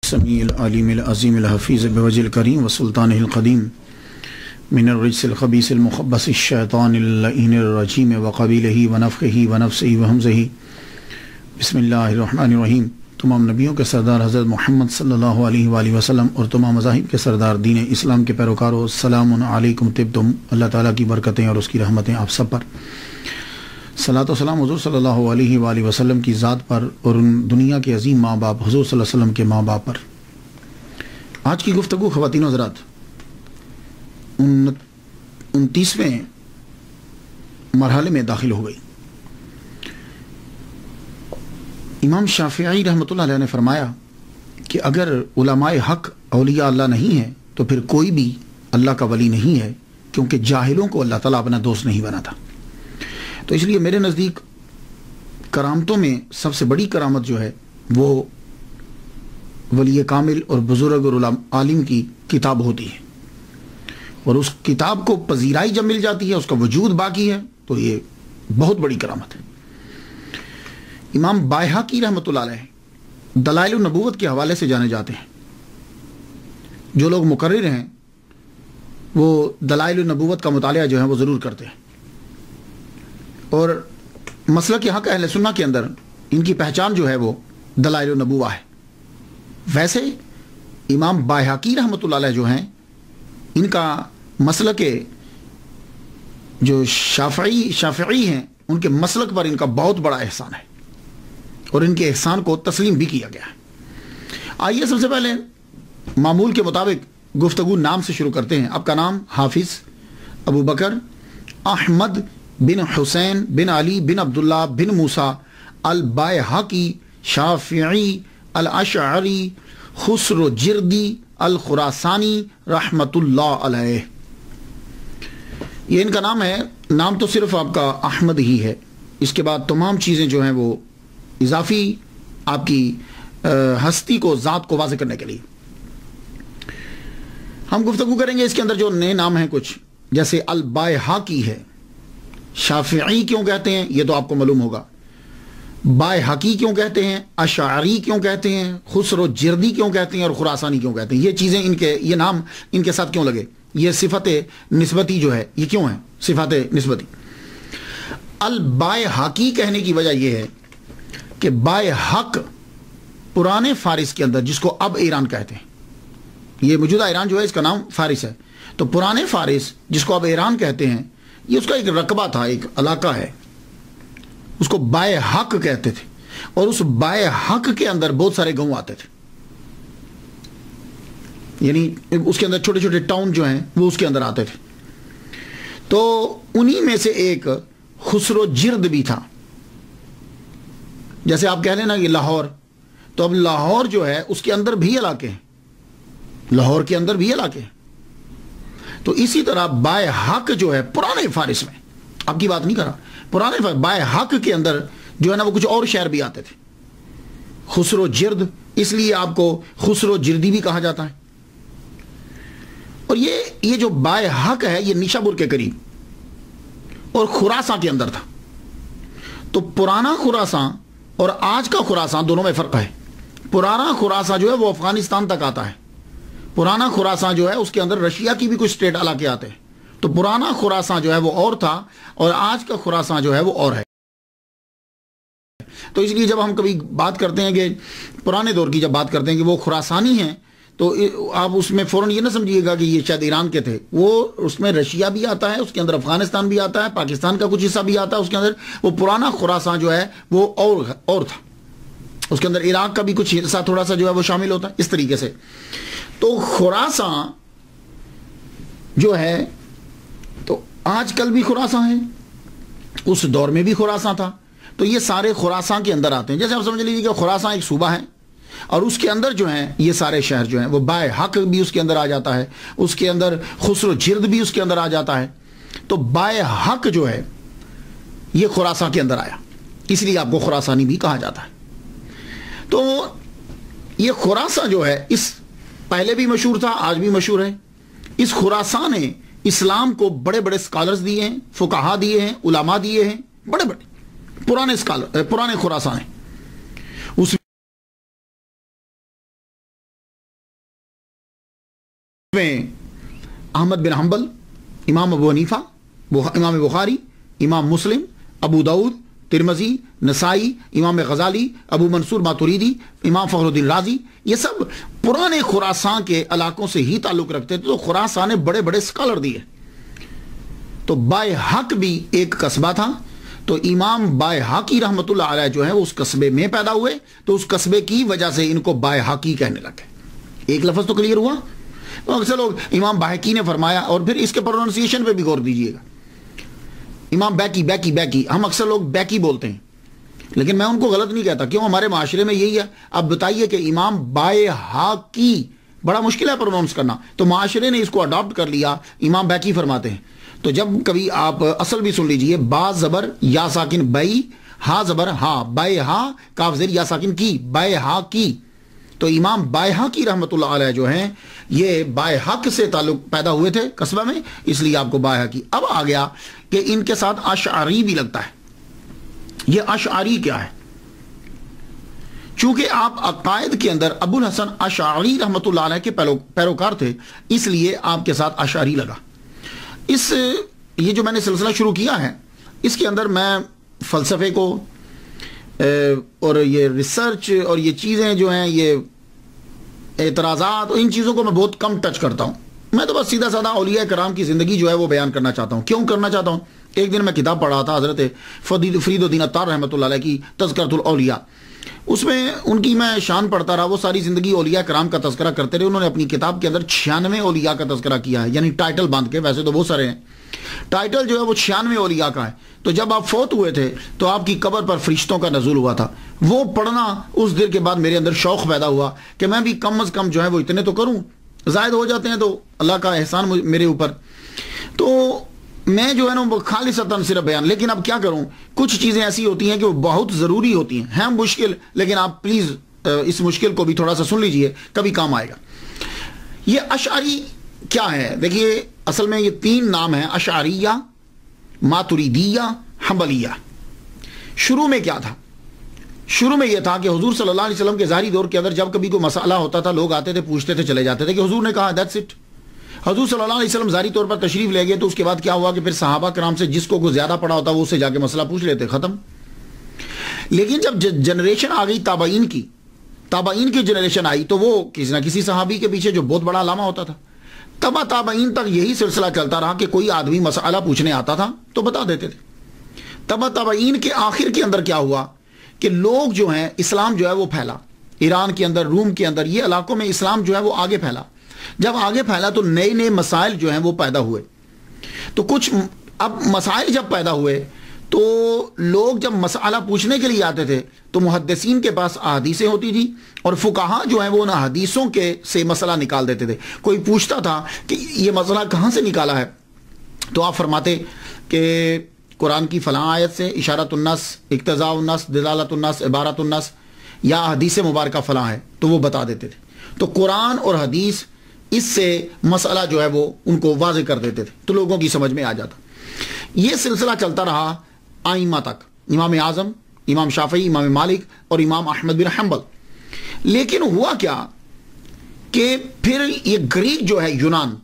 السمیع العلیم العظیم الحفیظ بوجہ الکریم وسلطانہ القدیم من الرجس الخبیث المخبث الشیطان اللعین الرجیم وقبیلہ ونفخہ ونفسہ وہمزہ بسم اللہ الرحمن الرحیم۔ تمام نبیوں کے سردار حضرت محمد صلی اللہ علیہ وآلہ وسلم اور تمام مذاہب کے سردار دین اسلام کے پیروکاروں، السلام علیکم طبتم۔ اللہ تعالیٰ کی برکتیں اور اس کی رحمتیں آپ سب پر۔ صلاۃ و سلام حضور صلی اللہ علیہ وآلہ وسلم کی ذات پر اور ان دنیا کے عظیم ماں باپ حضور صلی اللہ علیہ وسلم کے ماں باپ پر۔ آج کی گفتگو خواتین و حضرات 29ویں مرحلے میں داخل ہو گئی۔ امام شافعی رحمۃ اللہ علیہ نے فرمایا کہ اگر علماء حق اولیاء اللہ نہیں ہے تو پھر کوئی بھی اللہ کا ولی نہیں ہے، کیونکہ جاہلوں کو اللہ تعالیٰ اپنا دوست نہیں بناتا۔ تو اس لیے میرے نزدیک کرامتوں میں سب سے بڑی کرامت جو ہے وہ ولی کامل اور بزرگ اور عالم کی کتاب ہوتی ہے، اور اس کتاب کو پذیرائی جب مل جاتی ہے، اس کا وجود باقی ہے، تو یہ بہت بڑی کرامت ہے۔ امام بائحقی رحمۃ اللہ علیہ دلائل النبوت کے حوالے سے جانے جاتے ہیں۔ جو لوگ مقرر ہیں وہ دلائل النبوت کا مطالعہ جو ہے وہ ضرور کرتے ہیں، اور مسلک حق اہل سنہ کے اندر ان کی پہچان جو ہے وہ دلائل النبوہ ہے۔ ویسے امام بائحقی رحمۃ اللہ علیہ جو ہیں، ان کا مسلک جو شافعی ہیں، ان کے مسلک پر ان کا بہت بڑا احسان ہے، اور ان کے احسان کو تسلیم بھی کیا گیا ہے۔ آئیے سب سے پہلے معمول کے مطابق گفتگو نام سے شروع کرتے ہیں۔ آپ کا نام حافظ ابو بکر احمد بن حسین بن علی بن عبداللہ بن موسیٰ البائحقی شافعی الاشعری خسرو جردی الخراسانی رحمت اللہ علیہ۔ یہ ان کا نام ہے۔ نام تو صرف آپ کا احمد ہی ہے، اس کے بعد تمام چیزیں جو ہیں وہ اضافی آپ کی ہستی کو، ذات کو واضح کرنے کے لیے ہم گفتگو کریں گے۔ اس کے اندر جو نئے نام ہیں کچھ، جیسے البائحقی ہے۔ شافعی کیوں کہتے ہیں یہ تو آپ کو معلوم ہوگا، بائحقی کیوں کہتے ہیں، اشعری کیوں کہتے ہیں، خسرو جردی کیوں کہتے ہیں، اور خراسانی کیوں کہتے ہیں۔ یہ چیزیں یہ نام ان کے ساتھ کیوں لگے؟ یہ صفت نسبتی جو ہے یہ کیوں ہے؟ صفت نسبتی۔ البائحقی کہنے کی وجہ یہ ہے کہ بائحق پرانے فارس کے اندر، جس کو اب ایران کہتے ہیں، یہ موجودہ ایران جو ہے اس کا نام فارس ہے، تو پرانے فارس جس کو اب ایران کہتے ہیں، یہ اس کا ایک رقبہ تھا، ایک علاقہ ہے، اس کو بائحق کہتے تھے، اور اس بائحق کے اندر بہت سارے گاؤں آتے تھے، یعنی اس کے اندر چھوٹے چھوٹے ٹاؤن جو ہیں وہ اس کے اندر آتے تھے۔ تو انہی میں سے ایک خسرو جرد بھی تھا۔ جیسے آپ کہہ لینا کہ لاہور، تو اب لاہور جو ہے اس کے اندر بھی علاقے ہیں، لاہور کے اندر بھی علاقے ہیں۔ تو اسی طرح بائحق جو ہے پرانے فارس میں، اب کی بات نہیں کر رہا، پرانے فارس بائحق کے اندر جو ہے نا وہ کچھ اور شہر بھی آتے تھے، خسرو جرد، اس لیے آپ کو خسرو جردی بھی کہا جاتا ہے۔ اور یہ جو بائحق ہے یہ نیشابور کے قریب اور خراساں کے اندر تھا۔ تو پرانا خراساں اور آج کا خراساں دونوں میں فرق ہے۔ پرانا خراساں جو ہے وہ افغانستان تک آتا ہے، پرانا خراساں جو ہے اس کے اندر رشیا کی بھی کچھ اسٹیٹ علاقے آتے ہیں۔ تو پرانا خراساں جو ہے وہ اور تھا، اور آج کا خراساں جو ہے وہ اور ہے۔ تو اس لیے جب ہم کبھی بات کرتے ہیں کہ پرانے دور کی جب بات کرتے ہیں کہ وہ خراسانی ہیں، تو آپ اس میں فوراً یہ نہ سمجھیے گا کہ یہ شاید ایران کے تھے، وہ اس میں رشیا بھی آتا ہے، اس کے اندر افغانستان بھی آتا ہے، پاکستان کا کچھ حصہ بھی آتا ہے اس کے اندر۔ وہ پرانا خراساں جو ہے وہ اور تھا، اس کے اندر عراق کا بھی کچھ حصہ تھوڑا سا جو ہے وہ شامل ہوتا ہے، اس طریقے سے۔ تو خراساں جو ہے، تو آج کل بھی خراساں ہے، اس دور میں بھی خراساں تھا، تو یہ سارے خراساں کے اندر آتے ہیں۔ جیسے آپ سمجھ لیجیے کہ خراساں ایک صوبہ ہے، اور اس کے اندر جو ہیں یہ سارے شہر جو ہیں وہ بائحق بھی اس کے اندر آ جاتا ہے، اس کے اندر خسرو جرد بھی اس کے اندر آ جاتا ہے۔ تو بائحق جو ہے یہ خراساں کے اندر آیا، اس لیے آپ کو خراسانی بھی کہا جاتا ہے۔ تو یہ خراساں جو ہے اس پہلے بھی مشہور تھا، آج بھی مشہور ہے۔ اس خراساں نے اسلام کو بڑے بڑے اسکالرز دیے ہیں، فقہا دیے ہیں، علماء دیے ہیں، بڑے بڑے پرانے خراساں ہیں۔ اس میں احمد بن حنبل، امام ابو حنیفہ، امام بخاری، امام مسلم، ابو داؤد، ترمذی، نسائی، امام غزالی، ابو منصور ماتوریدی، امام فخر الدین رازی، یہ سب پرانے خراسان کے علاقوں سے ہی تعلق رکھتے تھے. تو خراسان نے بڑے بڑے اسکالر دیے. تو بائحق بھی ایک قصبہ تھا. تو امام بائحقی رحمۃ اللہ علیہ جو ہے اس قصبے میں پیدا ہوئے. تو اس قصبے کی وجہ سے ان کو بائحقی کہنے لگے. ایک لفظ تو کلیئر ہوا. اکثر لوگ امام بائحقی نے فرمایا، اور پھر اس کے پروننسیشن پہ بھی غور دیجئے گا. امام بیکی، ہم اکثر لوگ بیکی بولتے ہیں، لیکن میں ان کو غلط نہیں کہتا. کیوں؟ ہمارے معاشرے میں یہی ہے. اب بتائیے کہ امام بائحقی بڑا مشکل ہے پروننس کرنا، تو معاشرے نے اس کو اڈاپٹ کر لیا، امام بیکی فرماتے ہیں. تو جب کبھی آپ اصل بھی سن لیجئے، با زبر یا ساکن بئی، ہا زبر ہا، بائے ہا، کاف زیر یا ساکن کی، بائحقی. تو امام بائحقی رحمۃ اللہ علیہ جو ہیں یہ بائحق سے تعلق پیدا ہوئے تھے قصبہ میں، اس لیے آپ کو بائحقی. اب آ گیا کہ ان کے ساتھ اشعری بھی لگتا ہے. یہ اشعری کیا ہے؟ چونکہ آپ عقائد کے اندر ابو الحسن اشعری رحمۃ اللہ علیہ کے پیروکار تھے، اس لیے آپ کے ساتھ اشعری لگا. یہ جو میں نے سلسلہ شروع کیا ہے، اس کے اندر میں فلسفے کو اور یہ ریسرچ اور یہ چیزیں جو ہیں، یہ اعتراضات، ان چیزوں کو میں بہت کم ٹچ کرتا ہوں. میں تو بس سیدھا سادہ اولیاء کرام کی زندگی جو ہے وہ بیان کرنا چاہتا ہوں. کیوں کرنا چاہتا ہوں؟ ایک دن میں کتاب پڑھ رہا تھا حضرت فرید الدین عطار رحمۃ اللہ علیہ کی تذکرۃ الاولیاء. اس میں ان کی میں شان پڑھتا رہا. وہ ساری زندگی اولیاء کرام کا تذکرہ کرتے رہے. انہوں نے اپنی کتاب کے اندر 96 اولیاء کا تذکرہ کیا ہے، یعنی ٹائٹل باندھ کے. ویسے تو بہت سارے ہیں، ٹائٹل جو ہے وہ 96 اولیاء کا ہے. تو جب آپ فوت ہوئے تھے تو آپ کی قبر پر فرشتوں کا نزول ہوا تھا. وہ پڑھنا اس دن کے بعد میرے اندر شوق پیدا ہوا کہ میں بھی کم از کم جو ہے وہ اتنے تو کروں. زائد ہو جاتے ہیں تو اللہ کا احسان میرے اوپر. تو میں جو ہے نا خالصتاً صرف بیان. لیکن اب کیا کروں، کچھ چیزیں ایسی ہوتی ہیں کہ وہ بہت ضروری ہوتی ہیں مشکل، لیکن آپ پلیز اس مشکل کو بھی تھوڑا سا سن لیجئے، کبھی کام آئے گا. یہ اشعری کیا ہے؟ دیکھیے اصل میں یہ 3 نام ہیں، اشعریہ، ماتریدیہ، حنبلیہ. شروع میں کیا تھا؟ شروع میں یہ تھا کہ حضور صلی اللہ علیہ وسلم کے ظاہری دور کے اندر جب کبھی کوئی مسئلہ ہوتا تھا، لوگ آتے تھے، پوچھتے تھے، چلے جاتے تھے کہ حضور نے کہا دیٹس اٹ. حضور صلی اللہ علیہ وسلم ظاہری طور پر تشریف لے گئے. تو اس کے بعد کیا ہوا کہ پھر صحابہ کرام سے جس کو زیادہ پڑا ہوتا وہ اس سے جا کے مسئلہ پوچھ لیتے، ختم. لیکن جب جنریشن آ گئی تابعین کی جنریشن آئی، تو وہ کسی نہ کسی صحابی کے پیچھے جو بہت بڑا علامہ ہوتا تھا. تابعین تک یہی سلسلہ چلتا رہا کہ کوئی آدمی مسئلہ پوچھنے آتا تھا تو بتا دیتے تھے. تابعین کے آخر کے اندر کیا ہوا کہ لوگ جو ہیں، اسلام جو ہے وہ پھیلا ایران کے اندر، روم کے اندر، یہ علاقوں میں اسلام جو ہے وہ آگے پھیلا. جب آگے پھیلا تو نئے نئے مسائل جو ہیں وہ پیدا ہوئے. تو کچھ اب مسائل جب پیدا ہوئے تو لوگ جب مسئلہ پوچھنے کے لیے آتے تھے تو محدثین کے پاس احادیثیں ہوتی تھی، اور فقہا جو ہیں وہ ان حدیثوں کے سے مسئلہ نکال دیتے تھے. کوئی پوچھتا تھا کہ یہ مسئلہ کہاں سے نکالا ہے، تو آپ فرماتے کہ قرآن کی فلاں آیت سے، اشارت النص، اقتضاء النص، دلالت النص، عبارت النص، یا حدیث مبارکہ فلاں ہے، تو وہ بتا دیتے تھے. تو قرآن اور حدیث اس سے مسئلہ جو ہے وہ ان کو واضح کر دیتے تھے، تو لوگوں کی سمجھ میں آ جاتا. یہ سلسلہ چلتا رہا آئمہ تک، امام اعظم، امام شافعی، امام مالک اور امام احمد بن حنبل. لیکن ہوا کیا کہ پھر یہ گریک جو ہے، یونان،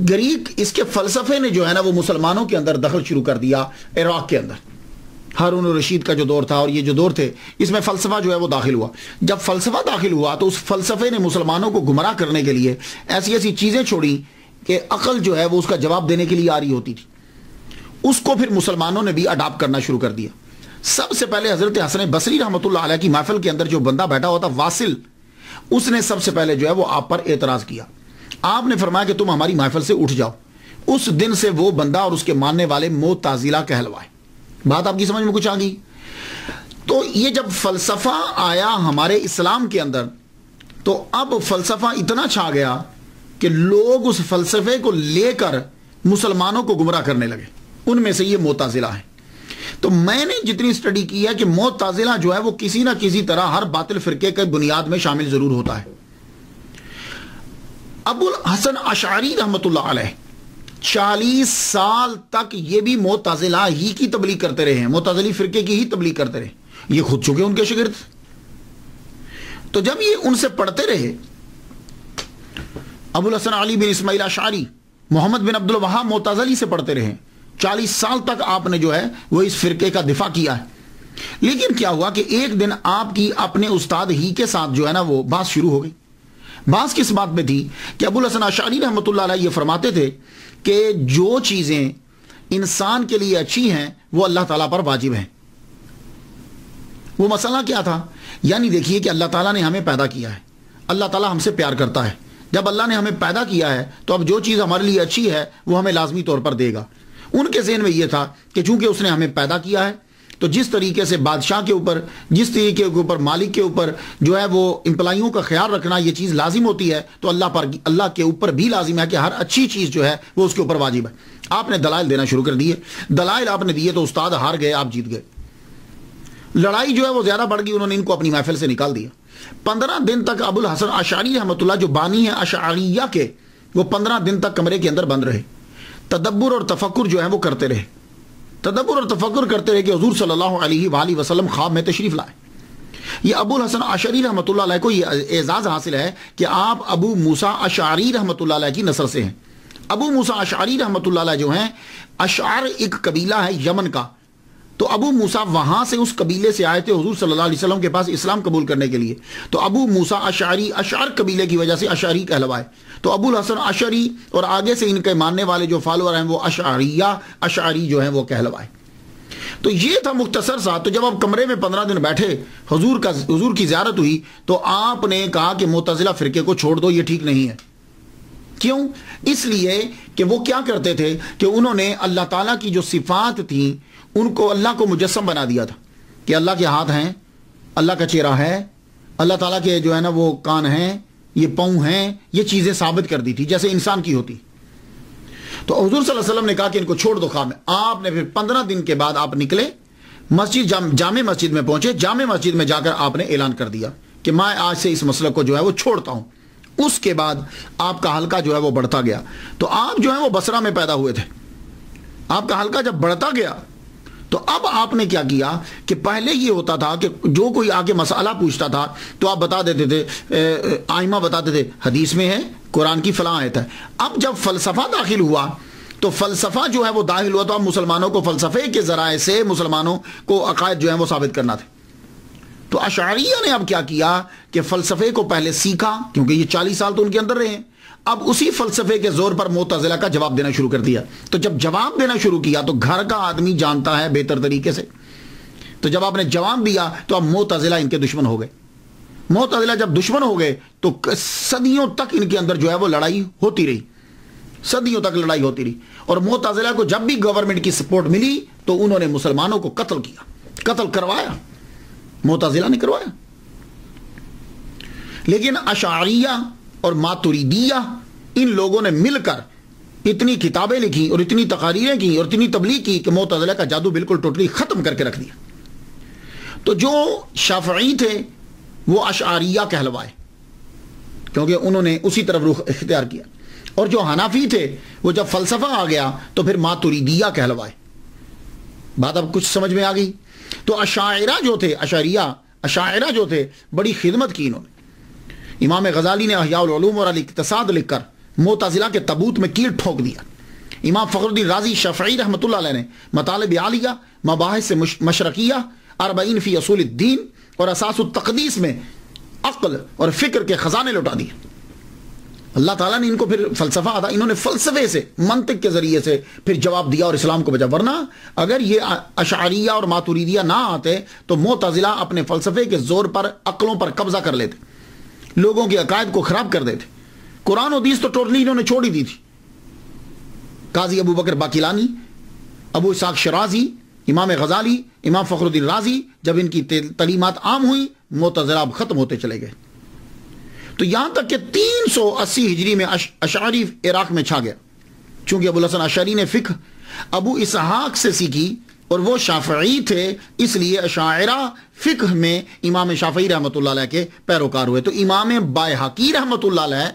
گریک، اس کے فلسفے نے جو ہے نا وہ مسلمانوں کے اندر دخل شروع کر دیا. عراق کے اندر ہارون الرشید کا جو دور تھا اور یہ جو دور تھے، اس میں فلسفہ جو ہے وہ داخل ہوا. جب فلسفہ داخل ہوا تو اس فلسفے نے مسلمانوں کو گمراہ کرنے کے لیے ایسی ایسی چیزیں چھوڑی کہ عقل جو ہے وہ اس کا جواب دینے کے لیے آ رہی ہوتی تھی. اس کو پھر مسلمانوں نے بھی اڈاپٹ کرنا شروع کر دیا. سب سے پہلے حضرت حسن بصری رحمۃ اللہ علیہ کی محفل کے اندر جو بندہ بیٹھا ہوتا واصل، اس نے سب سے پہلے جو ہے وہ آپ پر اعتراض کیا. آپ نے فرمایا کہ تم ہماری محفل سے اٹھ جاؤ. اس دن سے وہ بندہ اور اس کے ماننے والے معتزلہ کہلوائے. بات آپ کی سمجھ میں کچھ آ گئی؟ تو یہ جب فلسفہ آیا ہمارے اسلام کے اندر، تو اب فلسفہ اتنا چھا گیا کہ لوگ اس فلسفے کو لے کر مسلمانوں کو گمراہ کرنے لگے. ان میں سے یہ معتزلہ ہیں. تو میں نے جتنی اسٹڈی کی ہے کہ معتزلہ جو ہے وہ کسی نہ کسی طرح ہر باطل فرقے کے بنیاد میں شامل ضرور ہوتا ہے. ابو الحسن اشعری رحمۃ اللہ علیہ 40 سال تک یہ بھی معتزلہ ہی کی تبلیغ کرتے رہے ہیں، معتزلی فرقے کی ہی تبلیغ کرتے رہے. یہ خود چکے ان کے شاگرد. تو جب یہ ان سے پڑھتے رہے ابو الحسن علی بن اسماعیل اشعری، محمد بن عبد الوہاب معتزلی سے پڑھتے رہے، 40 سال تک آپ نے جو ہے وہ اس فرقے کا دفاع کیا ہے۔ لیکن کیا ہوا کہ ایک دن آپ کی اپنے استاد ہی کے ساتھ جو ہے نا وہ بات شروع ہو گئی۔ بات کس بات میں تھی کہ ابو الحسن اشعری رحمۃ اللہ علیہ یہ فرماتے تھے کہ جو چیزیں انسان کے لیے اچھی ہیں وہ اللہ تعالیٰ پر واجب ہیں۔ وہ مسئلہ کیا تھا؟ یعنی دیکھیے کہ اللہ تعالیٰ نے ہمیں پیدا کیا ہے، اللہ تعالیٰ ہم سے پیار کرتا ہے، جب اللہ نے ہمیں پیدا کیا ہے تو اب جو چیز ہمارے لیے اچھی ہے وہ ہمیں لازمی طور پر دے گا۔ ان کے ذہن میں یہ تھا کہ چونکہ اس نے ہمیں پیدا کیا ہے تو جس طریقے سے بادشاہ کے اوپر، جس طریقے کے اوپر مالک کے اوپر جو ہے وہ امپلائیوں کا خیال رکھنا یہ چیز لازم ہوتی ہے، تو اللہ کے اوپر بھی لازم ہے کہ ہر اچھی چیز جو ہے وہ اس کے اوپر واجب ہے۔ آپ نے دلائل دینا شروع کر دیے، دلائل آپ نے دیے تو استاد ہار گئے، آپ جیت گئے۔ لڑائی جو ہے وہ زیادہ بڑھ گئی، انہوں نے ان کو اپنی محفل سے نکال دیا۔ 15 دن تک ابو الحسن اشعری رحمۃ اللہ جو بانی ہیں اشعریہ کے، وہ 15 دن تک کمرے کے اندر بند رہے، تدبر اور تفکر جو ہے وہ کرتے رہے، تدبر اور تفکر کرتے رہے کہ حضور صلی اللہ علیہ وآلہ وسلم خواب میں تشریف لائے۔ یہ ابو الحسن اشعری رحمۃ اللہ علیہ کو یہ اعزاز حاصل ہے کہ آپ ابو موسیٰ اشعری رحمۃ اللہ علیہ کی نسل سے ہیں۔ ابو موسیٰ اشعری رحمۃ اللہ علیہ جو ہیں، اشعر ایک قبیلہ ہے یمن کا، تو ابو موسیٰ وہاں سے اس قبیلے سے آئے تھے حضور صلی اللہ علیہ وسلم کے پاس اسلام قبول کرنے کے لیے، تو ابو موسیٰ اشعری اشعر قبیلے کی وجہ سے اشعری کہلوائے، تو ابو الحسن اشعری اور آگے سے ان کے ماننے والے جو فالوور ہیں وہ اشعریہ اشعری جو ہیں وہ کہلوائے۔ تو یہ تھا مختصر سا۔ تو جب آپ کمرے میں 15 دن بیٹھے، حضور کی زیارت ہوئی، تو آپ نے کہا کہ معتزلہ فرقے کو چھوڑ دو، یہ ٹھیک نہیں ہے۔ کیوں؟ اس لیے کہ وہ کیا کرتے تھے کہ انہوں نے اللہ تعالیٰ کی جو صفات تھیں ان کو اللہ کو مجسم بنا دیا تھا کہ اللہ کے ہاتھ ہیں، اللہ کا چہرہ ہے، اللہ تعالیٰ کے جو ہے نا وہ کان ہیں، یہ پاؤں ہیں، یہ چیزیں ثابت کر دی تھی جیسے انسان کی ہوتی۔ تو حضور صلی اللہ علیہ وسلم نے کہا کہ ان کو چھوڑ دو خواب میں۔ آپ نے پھر 15 دن کے بعد آپ نکلے، مسجد جامع مسجد میں پہنچے، جامع مسجد میں جا کر آپ نے اعلان کر دیا کہ میں آج سے اس مسئلہ کو جو ہے وہ چھوڑتا ہوں۔ اس کے بعد آپ کا حلقہ جو ہے وہ بڑھتا گیا۔ تو آپ جو ہے وہ بصرہ میں پیدا ہوئے تھے، آپ کا حلقہ جب بڑھتا گیا تو اب آپ نے کیا کیا کہ پہلے یہ ہوتا تھا کہ جو کوئی آگے مسئلہ پوچھتا تھا تو آپ بتا دیتے تھے، آئمہ بتاتے تھے حدیث میں ہے، قرآن کی فلاں آیت ہے۔ اب جب فلسفہ داخل ہوا تو فلسفہ جو ہے وہ داخل ہوا تو اب مسلمانوں کو فلسفے کے ذرائع سے مسلمانوں کو عقائد جو ہیں وہ ثابت کرنا تھے۔ تو اشعریہ نے اب کیا کیا کہ فلسفے کو پہلے سیکھا، کیونکہ یہ 40 سال تو ان کے اندر رہے ہیں، اب اسی فلسفے کے زور پر معتزلہ کا جواب دینا شروع کر دیا۔ تو جب جواب دینا شروع کیا تو گھر کا آدمی جانتا ہے بہتر طریقے سے، تو جب آپ نے جواب دیا تو اب معتزلہ ان کے دشمن ہو گئے۔ معتزلہ جب دشمن ہو گئے تو صدیوں تک ان کے اندر جو ہے وہ لڑائی ہوتی رہی، صدیوں تک لڑائی ہوتی رہی، اور معتزلہ کو جب بھی گورنمنٹ کی سپورٹ ملی تو انہوں نے مسلمانوں کو قتل کیا، قتل کروایا، معتزلہ نے کروایا۔ لیکن اشعریہ اور ماتریدیہ ان لوگوں نے مل کر اتنی کتابیں لکھی اور اتنی تقاریریں کی اور اتنی تبلیغ کی کہ معتزلہ کا جادو بالکل ٹوٹلی ختم کر کے رکھ دیا۔ تو جو شافعی تھے وہ اشعریہ کہلوائے کیونکہ انہوں نے اسی طرف رخ اختیار کیا، اور جو حنفی تھے وہ جب فلسفہ آ گیا تو پھر ماتریدیہ کہلوائے۔ بات اب کچھ سمجھ میں آ گئی؟ تو اشاعرہ جو تھے، اشاعرہ جو تھے بڑی خدمت کی انہوں نے۔ امام غزالی نے احیاء العلوم اور الاقتصاد لکھ کر معتزلہ کے تابوت میں کیل ٹھوک دیا۔ امام فخر الدین رازی شافعی رحمۃ اللہ علیہ نے مطالب عالیہ، مباحث مشرقیہ، 40 فی اصول الدین اور اساس التقدیس میں عقل اور فکر کے خزانے لوٹا دیے۔ اللہ تعالیٰ نے ان کو پھر فلسفہ آتا، انہوں نے فلسفے سے، منطق کے ذریعے سے پھر جواب دیا اور اسلام کو بچا۔ ورنہ اگر یہ اشعریہ اور ماتریدیہ نہ آتے تو معتزلہ اپنے فلسفے کے زور پر عقلوں پر قبضہ کر لیتے، لوگوں کے عقائد کو خراب کر دیتے۔ قرآن و حدیث تو ٹوٹلی انہوں نے چھوڑ ہی دی تھی۔ قاضی ابو بکر باقلانی، ابو اسحاق شرازی، امام غزالی، امام فخر الدین رازی، جب ان کی تعلیمات عام ہوئی معتزلہ اب ختم ہوتے چلے گئے۔ تو یہاں تک کہ 380 ہجری میں اشعری عراق میں چھا گیا، چونکہ ابو الحسن اشعری نے فقہ ابو اسحاق سے سیکھی اور وہ شافعی تھے، اس لیے اشاعرہ فقہ میں امام شافعی رحمۃ اللہ علیہ کے پیروکار ہوئے۔ تو امام بائحقی رحمۃ اللہ علیہ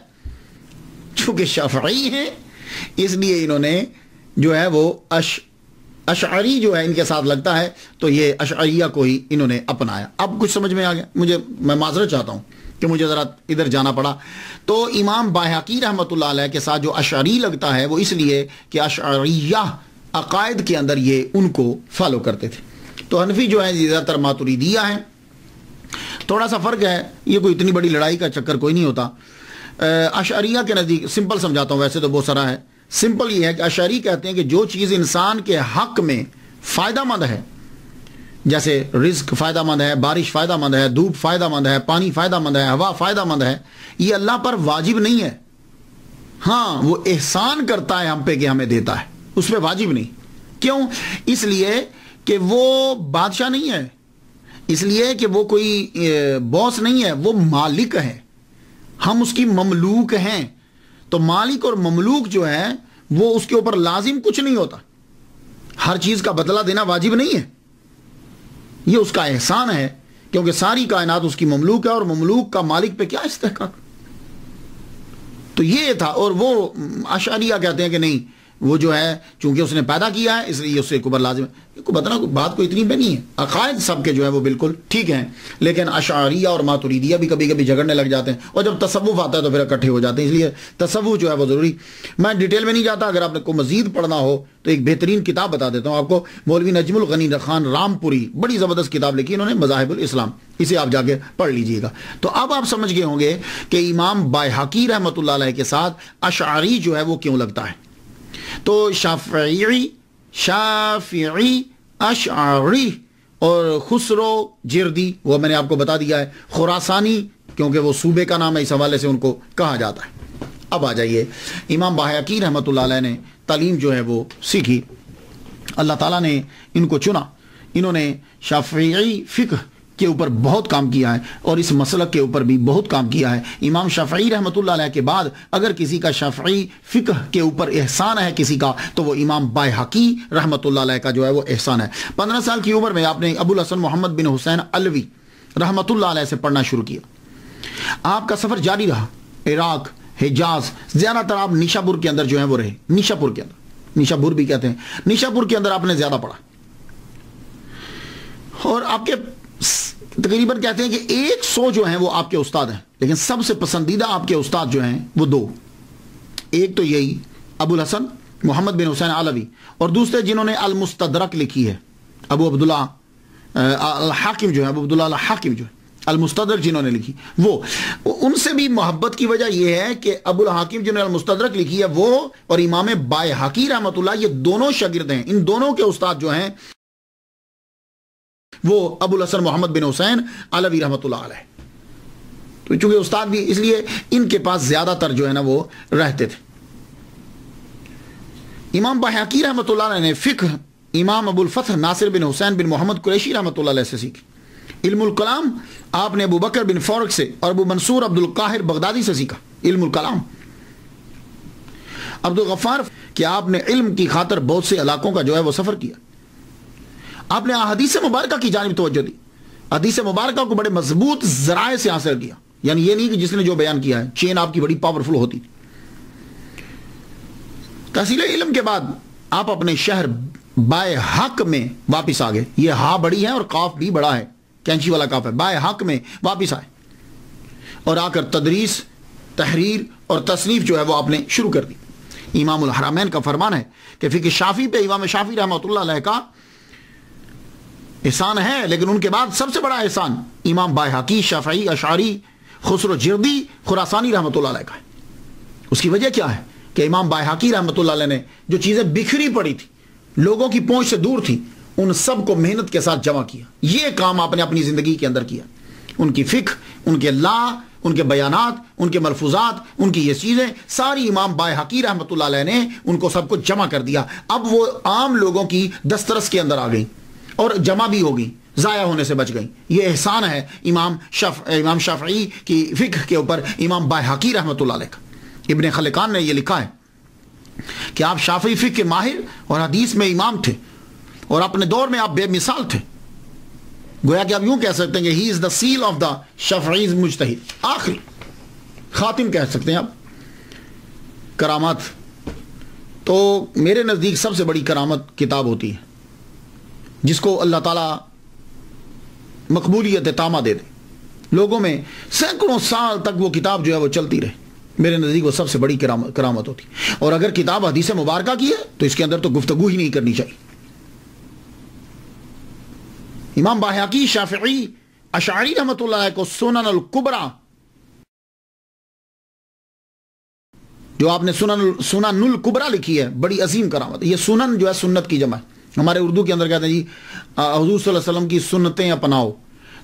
چونکہ شافعی ہیں اس لیے انہوں نے جو ہے وہ اشعری جو ہے ان کے ساتھ لگتا ہے، تو یہ اشعریہ کو ہی انہوں نے اپنایا۔ اب کچھ سمجھ میں آ گیا؟ میں معذرت چاہتا ہوں کہ مجھے ذرا ادھر جانا پڑا. تو امام بایہقی رحمۃ اللہ علیہ کے ساتھ جو اشعری لگتا ہے وہ اس لیے کہ اشعریہ عقائد کے اندر یہ ان کو فالو کرتے تھے. تو حنفی جو ہے زیادہ تر ماتریدیہ ہیں. تھوڑا سا فرق ہے, یہ کوئی اتنی بڑی لڑائی کا چکر کوئی نہیں ہوتا. اشعریہ کے نزدیک سمپل سمجھاتا ہوں, ویسے تو بہت سارا ہے. سمپل یہ ہے کہ اشعری کہتے ہیں کہ جو چیز انسان کے حق میں فائدہ مند ہے, جیسے رزق فائدہ مند ہے, بارش فائدہ مند ہے, دھوپ فائدہ مند ہے, پانی فائدہ مند ہے, ہوا فائدہ مند ہے, یہ اللہ پر واجب نہیں ہے. ہاں وہ احسان کرتا ہے ہم پہ کہ ہمیں دیتا ہے, اس پہ واجب نہیں. کیوں؟ اس لیے کہ وہ بادشاہ نہیں ہے, اس لیے کہ وہ کوئی باس نہیں ہے, وہ مالک ہے, ہم اس کی مملوک ہیں. تو مالک اور مملوک جو ہے وہ اس کے اوپر لازم کچھ نہیں ہوتا, ہر چیز کا بدلہ دینا واجب نہیں ہے, یہ اس کا احسان ہے, کیونکہ ساری کائنات اس کی مملوک ہے اور مملوک کا مالک پہ کیا استحقاق. تو یہ تھا. اور وہ اشعریہ کہتے ہیں کہ نہیں, وہ جو ہے چونکہ اس نے پیدا کیا ہے اس لیے اس سے اوپر لازم ہے. بات کوئی اتنی پہ نہیں ہے. عقائد سب کے جو ہے وہ بالکل ٹھیک ہیں, لیکن اشعریہ اور ماتریدیہ بھی کبھی کبھی جھگڑنے لگ جاتے ہیں, اور جب تصوف آتا ہے تو پھر اکٹھے ہو جاتے ہیں. اس لیے تصوف جو ہے وہ ضروری. میں ڈیٹیل میں نہیں جاتا, اگر آپ کو مزید پڑھنا ہو تو ایک بہترین کتاب بتا دیتا ہوں آپ کو. مولوی نجم الغنی خان رامپوری, بڑی زبردست کتاب لکھی انہوں نے, مذاہب الاسلام, اسے آپ جا کے پڑھ لیجئے گا. تو اب آپ سمجھ گئے ہوں گے کہ امام بایہقی رحمۃ اللہ علیہ کے ساتھ اشعری جو ہے وہ کیوں لگتا ہے. تو شافعی اشعری اور خسرو جردی, وہ میں نے آپ کو بتا دیا ہے, خراسانی, کیونکہ وہ صوبے کا نام ہے, اس حوالے سے ان کو کہا جاتا ہے. اب آ جائیے, امام بایہقی رحمۃ اللہ علیہ نے تعلیم جو ہے وہ سیکھی, اللہ تعالیٰ نے ان کو چنا. انہوں نے شافعی فقہ کے اوپر بہت کام کیا ہے اور اس مسلک کے اوپر بھی بہت کام کیا ہے. امام شافعی رحمۃ اللہ علیہ کے بعد اگر کسی کا شافعی فقہ کے اوپر احسان ہے کسی کا, تو وہ امام بایہقی رحمۃ اللہ علیہ کا جو ہے وہ احسان ہے. 15 سال کی عمر میں آپ نے ابو الحسن محمد بن حسین علوی رحمۃ اللہ علیہ سے پڑھنا شروع کیا. آپ کا سفر جاری رہا, عراق, حجاز, زیادہ تر آپ نیشاپور کے اندر جو ہے وہ رہے. نیشاپور کے اندر, نیشاپور بھی کہتے ہیں, نیشاپور کے اندر آپ نے زیادہ پڑھا. اور آپ کے تقریباً کہتے ہیں کہ 100 جو ہیں وہ آپ کے استاد ہیں, لیکن سب سے پسندیدہ آپ کے استاد جو ہیں وہ 2. ایک تو یہی ابو الحسن محمد بن حسین علوی, اور دوسرے جنہوں نے المستدرک لکھی ہے, ابو عبداللہ الحاکم جو ہے, ابو عبداللہ الحاکم جو ہے, المستدرک جنہوں نے لکھی, وہ ان سے بھی محبت کی وجہ یہ ہے کہ ابو الحاکم جنہوں نے المستدرک لکھی ہے وہ اور امام بایہقی رحمۃ اللہ, یہ دونوں شاگرد ہیں. ان دونوں کے استاد جو ہیں وہ ابو الحسن محمد بن حسین علوی رحمۃ اللہ علیہ. تو چونکہ استاد بھی, اس لیے ان کے پاس زیادہ تر جو ہے نا وہ رہتے تھے. امام بایہقی رحمۃ اللہ علیہ نے فقہ امام ابو الفتح ناصر بن حسین بن محمد قریشی رحمۃ اللہ علیہ سے سیکھی. علم الکلام آپ نے ابو بکر بن فورق سے اور ابو منصور عبد القاہر بغدادی سے سیکھا. علم الکلام عبد الغفار کہ آپ نے علم کی خاطر بہت سے علاقوں کا جو ہے وہ سفر کیا. آپ نے حدیث مبارکہ کی جانب توجہ دی, حدیث مبارکہ کو بڑے مضبوط ذرائع سے حاصل کیا. یعنی یہ نہیں کہ جس نے جو بیان کیا ہے, چین آپ کی بڑی پاورفل ہوتی تھی. تحصیل علم کے بعد آپ اپنے شہر بایہق میں واپس آ گئے. یہ ہا بڑی ہے اور قاف بھی بڑا ہے, کینچی والا قاف ہے. بایہق میں واپس آئے اور آ کر تدریس, تحریر اور تصنیف جو ہے وہ آپ نے شروع کر دی. امام الحرمین کا فرمان ہے کہ فقہ شافعی پہ امام شافعی رحمۃ اللہ علیہ کا احسان ہے, لیکن ان کے بعد سب سے بڑا احسان امام بایہقی, شافعی, اشعری, خسرو جردی, خراسانی رحمۃ اللہ علیہ کا ہے. اس کی وجہ کیا ہے کہ امام بایہقی رحمۃ اللہ علیہ نے جو چیزیں بکھری پڑی تھی, لوگوں کی پہنچ سے دور تھی, ان سب کو محنت کے ساتھ جمع کیا. یہ کام آپ نے اپنی زندگی کے اندر کیا. ان کی فقہ, ان کے لا, ان کے بیانات, ان کے ملفوظات, ان کی یہ چیزیں ساری امام بایہقی رحمۃ اللہ علیہ نے ان کو سب کو جمع کر دیا. اب وہ عام لوگوں کی دسترس کے اندر آ گئی اور جمع بھی ہو گئی, ضائع ہونے سے بچ گئی. یہ احسان ہے امام شافعی کی فقہ کے اوپر امام بایہقی رحمۃ اللہ علیہ کا. ابن خلقان نے یہ لکھا ہے کہ آپ شافعی فقہ کے ماہر اور حدیث میں امام تھے, اور اپنے دور میں آپ بے مثال تھے. گویا کہ آپ یوں کہہ سکتے ہیں کہ ہی از دا سیل آف دا شافعیز مجتہد, آخری خاتم کہہ سکتے ہیں آپ. کرامات تو میرے نزدیک سب سے بڑی کرامت کتاب ہوتی ہے جس کو اللہ تعالیٰ مقبولیت تامہ دے دے. لوگوں میں سینکڑوں سال تک وہ کتاب جو ہے وہ چلتی رہے. میرے نزدیک وہ سب سے بڑی کرامت ہوتی. اور اگر کتاب حدیث مبارکہ کی ہے تو اس کے اندر تو گفتگو ہی نہیں کرنی چاہیے. امام بایہقی شافعی اشعری رحمۃ اللہ علیہ کو سنن الکبریٰ، جو آپ نے سنن الکبریٰ لکھی ہے، بڑی عظیم کرامت. یہ سنن جو ہے سنت کی جمع ہے. ہمارے اردو کے اندر کہتے ہیں جی حضور صلی اللہ علیہ وسلم کی سنتیں اپناؤ،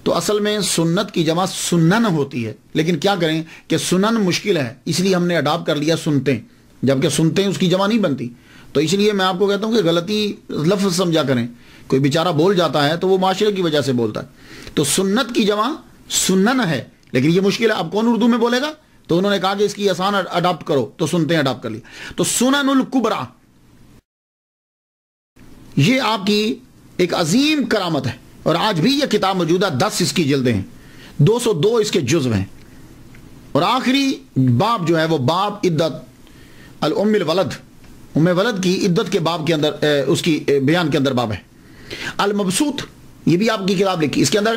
تو اصل میں سنت کی جمع سنن ہوتی ہے. لیکن کیا کریں کہ سنن مشکل ہے، اس لیے ہم نے اڈاپٹ کر لیا سنتیں، جبکہ سنتیں اس کی جمع نہیں بنتی. تو اس لیے میں آپ کو کہتا ہوں کہ غلطی لفظ سمجھا کریں. کوئی بیچارہ بول جاتا ہے تو وہ معاشرے کی وجہ سے بولتا ہے. تو سنت کی جمع سنن ہے، لیکن یہ مشکل ہے. اب کون اردو میں بولے گا؟ تو انہوں نے کہا کہ اس کی آسان اڈاپٹ کرو، تو سنتیں اڈاپٹ کر لی. تو سنن الکبریٰ یہ آپ کی ایک عظیم کرامت ہے. اور آج بھی یہ کتاب موجود ہے. 10 اس کی جلدیں ہیں، 202 اس کے جزو ہیں. اور آخری باب جو ہے وہ باب عدت الام الولد، ام ولد کی عدت کے باب کے اندر اس کی بیان کے اندر باب ہے. المبسوط یہ بھی آپ کی کتاب لکھی، اس کے اندر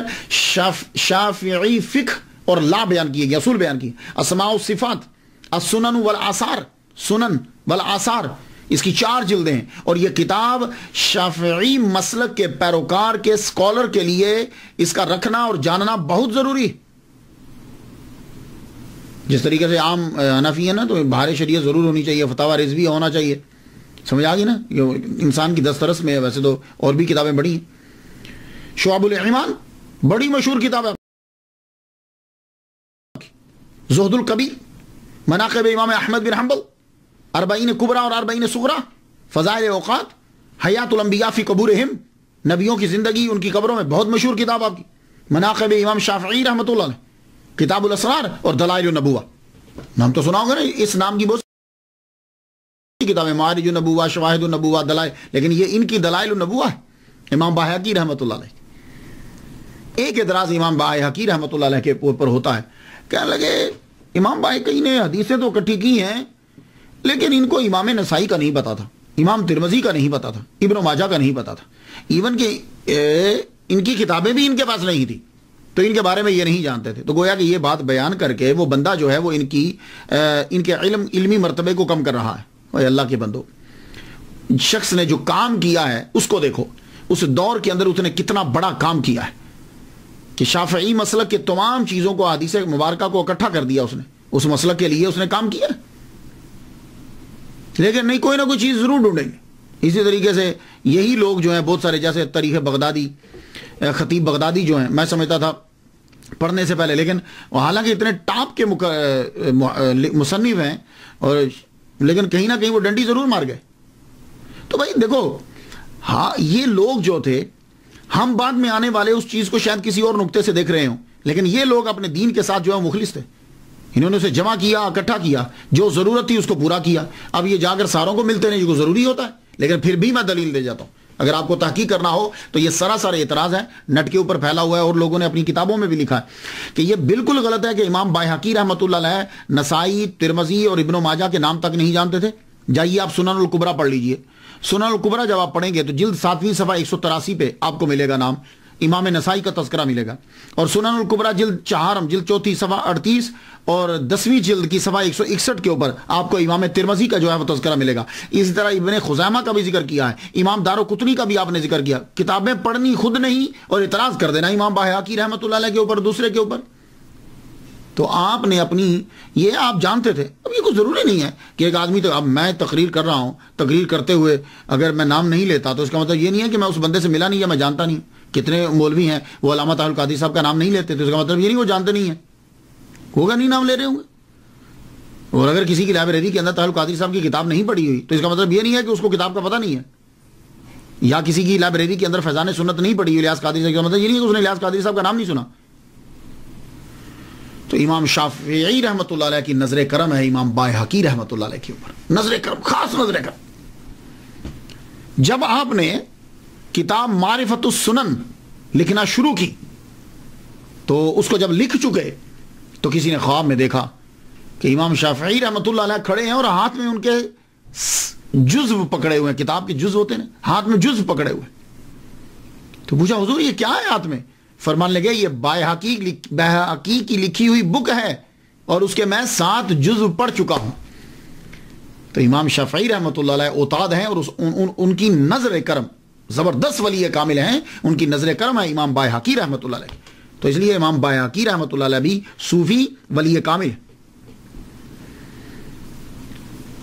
شافعی فقہ اور لا بیان کیے گئے، اصول بیان کیے. اسماء و صفات، السنن والآثار، سنن والآثار، اس کی 4 جلدیں ہیں. اور یہ کتاب شافعی مسلک کے پیروکار کے اسکالر کے لیے اس کا رکھنا اور جاننا بہت ضروری ہے. جس طریقے سے عام حنفی ہے نا، تو بہار شریعت ضرور ہونی چاہیے، فتاوی رضویہ ہونا چاہیے. سمجھ آ گئی نا؟ انسان کی دسترس میں ہے. ویسے تو اور بھی کتابیں بڑی ہیں. شعب الایمان بڑی مشہور کتاب ہے. زہد الکبیر، مناقب امام احمد بن حنبل، 40 کبریٰ اور 40 صغریٰ، فضائل اوقات، حیات الانبیاء فی قبورہم، نبیوں کی زندگی ان کی قبروں میں، بہت مشہور کتاب آپ کی. مناقب امام شافعی رحمۃ اللہ علیہ، کتاب الاسرار اور دلائل النبوہ. نام تو سنا ہوگا نا، اس نام کی بہت کتابیں، معارج النبوہ، شواہد النبوہ، دلائل، لیکن یہ ان کی دلائل النبوہ ہے. امام بایہقی رحمۃ اللہ علیہ. ایک اعتراض امام بایہقی رحمۃ اللہ علیہ کے اوپر ہوتا ہے، کہنے لگے امام بایہقی نے حدیثیں تو اکٹھی کی ہیں، لیکن ان کو امام نسائی کا نہیں پتا تھا، امام ترمذی کا نہیں پتا تھا، ابن ماجہ کا نہیں پتا تھا، ایون کہ ان کی کتابیں بھی ان کے پاس نہیں تھی، تو ان کے بارے میں یہ نہیں جانتے تھے. تو گویا کہ یہ بات بیان کر کے وہ بندہ جو ہے وہ ان کے علمی مرتبے کو کم کر رہا ہے. اے اللہ کے بندو، شخص نے جو کام کیا ہے اس کو دیکھو. اس دور کے اندر اس نے کتنا بڑا کام کیا ہے کہ شافعی مسلک کے تمام چیزوں کو، حدیث مبارکہ کو اکٹھا کر دیا اس نے. اس مسلک کے لیے اس نے کام کیا، لیکن نہیں، کوئی نہ کوئی چیز ضرور ڈھونڈیں گے. اسی طریقے سے یہی لوگ جو ہیں بہت سارے، جیسے تاریخ بغدادی، خطیب بغدادی جو ہیں، میں سمجھتا تھا پڑھنے سے پہلے، لیکن حالانکہ اتنے ٹاپ کے مصنف ہیں، اور لیکن کہیں نہ کہیں وہ ڈنڈی ضرور مار گئے. تو بھائی دیکھو، ہاں یہ لوگ جو تھے، ہم بعد میں آنے والے اس چیز کو شاید کسی اور نقطے سے دیکھ رہے ہوں، لیکن یہ لوگ اپنے دین کے ساتھ جو ہے مخلص تھے. انہوں نے اسے جمع کیا، اکٹھا کیا، جو ضرورت تھی اس کو پورا کیا. اب یہ جا کر ساروں کو ملتے نہیں، جو ضروری ہوتا ہے، لیکن پھر بھی میں دلیل دے جاتا ہوں. اگر آپ کو تحقیق کرنا ہو تو یہ سراسر اعتراض ہے، نٹ کے اوپر پھیلا ہوا ہے، اور لوگوں نے اپنی کتابوں میں بھی لکھا ہے کہ یہ بالکل غلط ہے کہ امام بایہقی رحمۃ اللہ علیہ نسائی، ترمذی اور ابن ماجہ کے نام تک نہیں جانتے تھے. جائیے آپ سنن الکبریٰ پڑھ لیجئے. سنن الکبریٰ جب آپ پڑھیں گے تو جلد 7ویں صفحہ 183 پہ آپ کو ملے گا نام، امام نسائی کا تذکرہ ملے گا. اور سنن الکبریٰ جلد 4 جلد 4 صفحہ 38 اور 10ویں جلد کی صفحہ 161 کے اوپر آپ کو امام ترمذی کا جو ہے وہ تذکرہ ملے گا. اسی طرح ابن خزیمہ کا بھی ذکر کیا ہے، امام دارقطنی کا بھی آپ نے ذکر کیا. کتابیں پڑھنی خود نہیں اور اعتراض کر دینا امام بایہقی رحمۃ اللہ علیہ کے اوپر، دوسرے کے اوپر. تو آپ نے اپنی، یہ آپ جانتے تھے. اب یہ کوئی ضروری نہیں ہے کہ ایک آدمی، تو اب میں تقریر کر رہا ہوں، تقریر کرتے ہوئے اگر میں نام نہیں لیتا تو اس کا مطلب یہ نہیں ہے کہ میں اس بندے سے ملا نہیں یا میں جانتا نہیں. کتنے مولوی ہیں وہ علامہ طاہر القادری صاحب کا نام نہیں لیتے، تو اس کا مطلب یہ نہیں وہ جانتے نہیں ہیں، ہوگا نہیں نام لے رہے ہوں گے. اور اگر کسی کی لائبریری کے اندر طاہر القادری صاحب کی کتاب نہیں پڑھی ہوئی تو اس کا مطلب یہ نہیں ہے کہ اس کو کتاب کا پتہ نہیں ہے. یا کسی کی لائبریری کے اندر فیضان سنت نہیں پڑھی ہوئی الیاس قادری صاحب کا مطلب یہ نہیں ہے کہ اس نے الیاس قادری صاحب کا نام نہیں سنا. تو امام شافعی رحمۃ اللہ علیہ کی نظر کرم ہے امام بایہقی رحمۃ اللہ علیہ کے اوپر. نظر کرم، خاص نظر کرم. جب آپ نے کتاب معرفت السنن لکھنا شروع کی تو اس کو جب لکھ چکے تو کسی نے خواب میں دیکھا کہ امام شافعی رحمۃ اللہ علیہ کھڑے ہیں اور ہاتھ میں ان کے جزو پکڑے ہوئے ہیں. کتاب کے جزو ہوتے ہیں، ہاتھ میں جزو پکڑے ہوئے. تو پوچھا حضور یہ کیا ہے ہاتھ میں؟ فرمان لگے یہ بایہقی کی لکھی ہوئی بک ہے اور اس کے میں 7 جزو پڑھ چکا ہوں. تو امام شافعی رحمۃ اللہ علیہ اوتاد ہیں اور ان کی نظر کرم زبردست ولی کامل ہیں، ان کی نظر کرم ہے امام بایہقی رحمۃ اللہ علیہ. تو اس لیے امام بایہقی رحمۃ اللہ علیہ بھی صوفی ولی کامل.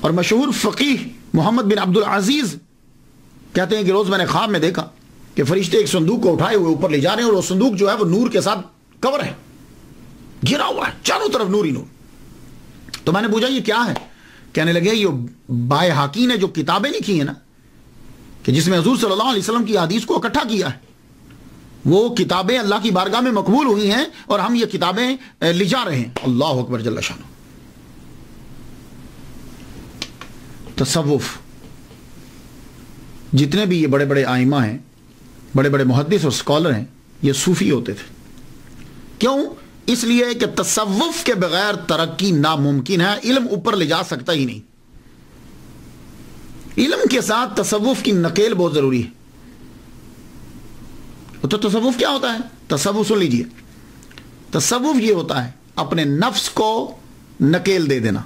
اور مشہور فقیہ محمد بن عبد العزیز کہتے ہیں کہ روز میں نے خواب میں دیکھا کہ فرشتے ایک صندوق کو اٹھائے ہوئے اوپر لے جا رہے ہیں اور وہ صندوق جو ہے وہ نور کے ساتھ کور ہے، گھرا ہوا ہے چاروں طرف نور ہی نور. تو میں نے پوچھا یہ کیا ہے؟ کہنے لگے یہ بایہقی نے جو کتابیں لکھی ہیں نا، کہ جس میں حضور صلی اللہ علیہ وسلم کی حدیث کو اکٹھا کیا ہے، وہ کتابیں اللہ کی بارگاہ میں مقبول ہوئی ہیں اور ہم یہ کتابیں لے جا رہے ہیں. اللہ اکبر جل شانہ. تصوف، جتنے بھی یہ بڑے بڑے آئمہ ہیں، بڑے بڑے محدث اور اسکالر ہیں، یہ صوفی ہوتے تھے. کیوں؟ اس لیے کہ تصوف کے بغیر ترقی ناممکن ہے. علم اوپر لے جا سکتا ہی نہیں. علم کے ساتھ تصوف کی نقل بہت ضروری ہے. تو تصوف کیا ہوتا ہے؟ تصوف سن لیجئے، تصوف یہ ہوتا ہے اپنے نفس کو نقل دے دینا،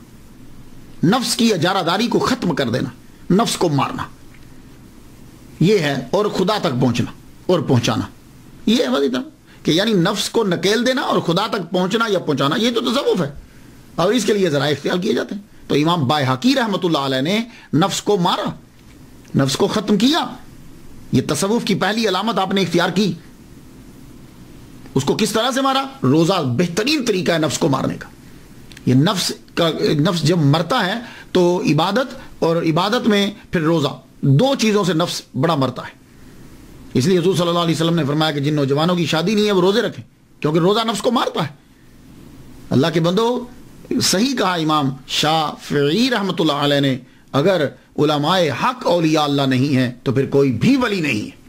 نفس کی اجارہ داری کو ختم کر دینا، نفس کو مارنا، یہ ہے. اور خدا تک پہنچنا اور پہنچانا، یہ ہے وظیفہ کہ یعنی نفس کو نکیل دینا اور خدا تک پہنچنا یا پہنچانا، یہ تو تصوف ہے. اور اس کے لیے ذرائع اختیار کیے جاتے ہیں. تو امام بایہقی رحمۃ اللہ علیہ نے نفس کو مارا، نفس کو ختم کیا. یہ تصوف کی پہلی علامت آپ نے اختیار کی. اس کو کس طرح سے مارا؟ روزہ بہترین طریقہ ہے نفس کو مارنے کا. یہ نفس جب مرتا ہے تو عبادت، اور عبادت میں پھر روزہ، 2 چیزوں سے نفس بڑا مرتا ہے. اس لیے حضور صلی اللہ علیہ وسلم نے فرمایا کہ جن نوجوانوں کی شادی نہیں ہے وہ روزے رکھیں، کیونکہ روزہ نفس کو مارتا ہے. اللہ کے بندو، صحیح کہا امام شافعی رحمۃ اللہ علیہ نے، اگر علماء حق اولیاء اللہ نہیں ہے تو پھر کوئی بھی ولی نہیں ہے،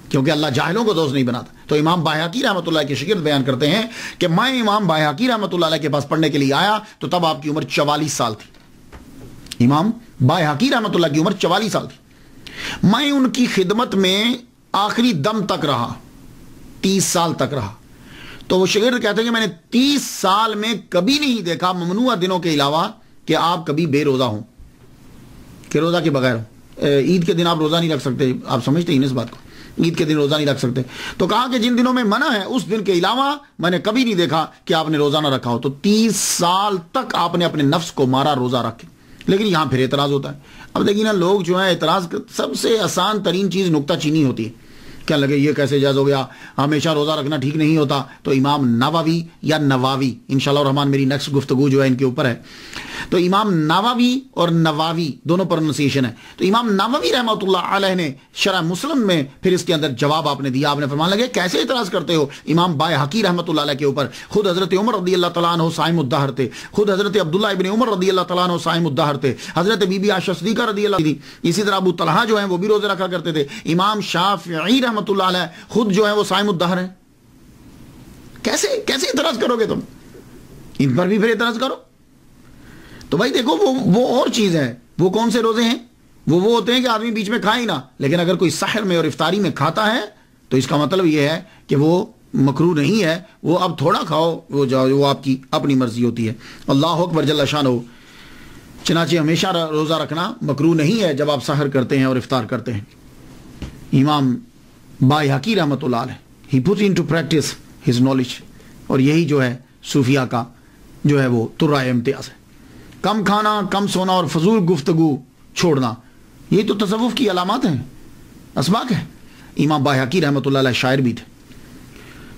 کیونکہ اللہ جاہلوں کو دوست نہیں بناتا. تو امام بایہقی رحمۃ اللہ کے شاگرد بیان کرتے ہیں کہ میں امام بایہقی رحمۃ اللہ علیہ کے پاس پڑھنے کے لیے آیا تو تب آپ کی عمر 44 سال تھی. امام بایہقی رحمۃ اللہ کی عمر 44 سال تھی. میں ان کی خدمت میں آخری دم تک رہا، 30 سال تک رہا. تو وہ شاگرد کہتے ہیں کہ میں نے 30 سال میں کبھی نہیں دیکھا ممنوعہ دنوں کے علاوہ کہ آپ کبھی بے روزہ ہوں، کہ روزہ کے بغیر. عید کے دن آپ روزہ نہیں رکھ سکتے، آپ سمجھتے ہیں اس بات کو، عید کے دن روزہ نہیں رکھ سکتے. تو کہا کہ جن دنوں میں منع ہے اس دن کے علاوہ میں نے کبھی نہیں دیکھا کہ آپ نے روزہ نہ رکھا ہو. تو 30 سال تک آپ نے اپنے نفس کو مارا روزہ رکھ کے. لیکن یہاں پھر اعتراض ہوتا ہے. اب دیکھیں نا، لوگ جو ہے اعتراض، سب سے آسان ترین چیز نکتہ چینی ہوتی ہے. کیا لگے یہ کیسے جائز ہو گیا، ہمیشہ روزہ رکھنا ٹھیک نہیں ہوتا. تو امام نووی یا نواوی، انشاءاللہ الرحمن میری نیکسٹ گفتگو جو ہے ان کے اوپر ہے. تو امام نووی اور نواوی دونوں پروننسیشن ہے. تو امام نووی رحمۃ اللہ علیہ نے شرح مسلم میں پھر اس کے اندر جواب آپ نے دیا. آپ نے فرمان لگے کیسے اعتراض کرتے ہو امام بایہقی رحمۃ اللہ علیہ کے اوپر؟ خود حضرت عمر رضی اللہ تعالیٰ عنہ صائم الدہر تھے، خود حضرت عبداللہ ابن عمر رضی اللہ تعالیٰ عنہ صائم الدہر تھے، حضرت بی بی عائشہ صدیقہ رضی اللہ عنہ، اسی طرح ابو طلحہ جو ہیں وہ بھی روزے رکھا کرتے تھے. امام شافعی رحمۃ اللہ علیہ خود جو ہے وہ صائم الدہر ہیں. کیسے اعتراض کرو گے تم؟ ان پر بھی پھر اعتراض کرو. تو بھائی دیکھو، وہ اور چیز ہے. وہ کون سے روزے ہیں؟ وہ ہوتے ہیں کہ آدمی بیچ میں کھائے ہی نہ. لیکن اگر کوئی سحر میں اور افطاری میں کھاتا ہے تو اس کا مطلب یہ ہے کہ وہ مکروہ نہیں ہے. وہ اب تھوڑا کھاؤ، وہ جاؤ، وہ آپ کی اپنی مرضی ہوتی ہے. اللہ اکبر جل شانہ. چنانچہ ہمیشہ روزہ رکھنا مکروہ نہیں ہے جب آپ سحر کرتے ہیں اور افطار کرتے ہیں. امام بایہقی رحمۃ اللہ علیہ he put into practice his knowledge. اور یہی جو ہے صوفیہ کا جو ہے وہ ترائے امتیاز ہے. کم کھانا، کم سونا اور فضول گفتگو چھوڑنا، یہی تو تصوف کی علامات ہیں، اسباق ہے. امام بایہقی رحمۃ اللہ علیہ شاعر بھی تھے،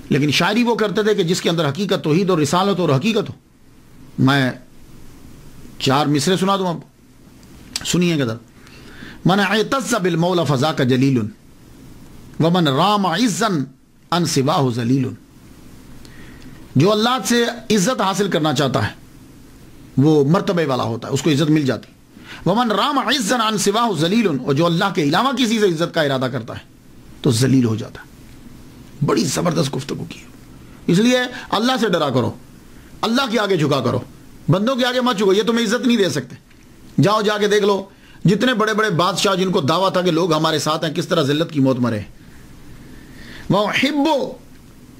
لیکن شاعری وہ کرتے تھے کہ جس کے اندر حقیقت، توحید اور رسالت اور حقیقت ہو. میں 4 مصرے سنا دوں، آپ سنیے گا. من اعتز بالمولا فذاک جلیل ومن رام عزا عن سواہ ذلیل. جو اللہ سے عزت حاصل کرنا چاہتا ہے وہ مرتبے والا ہوتا ہے، اس کو عزت مل جاتی. ومن رام عزا عن سواہ ذلیل. اور جو اللہ کے علاوہ کسی سے عزت کا ارادہ کرتا ہے تو ذلیل ہو جاتا ہے. بڑی زبردست گفتگو کی. اس لیے اللہ سے ڈرا کرو، اللہ کے آگے جھکا کرو، بندوں کے آگے مت جھکو. یہ تمہیں عزت نہیں دے سکتے. جاؤ جا کے دیکھ لو جتنے بڑے بڑے بادشاہ جن کو دعویٰ تھا کہ لوگ ہمارے ساتھ ہیں، کس طرح ذلت کی موت مرے. وَأُحِبُّ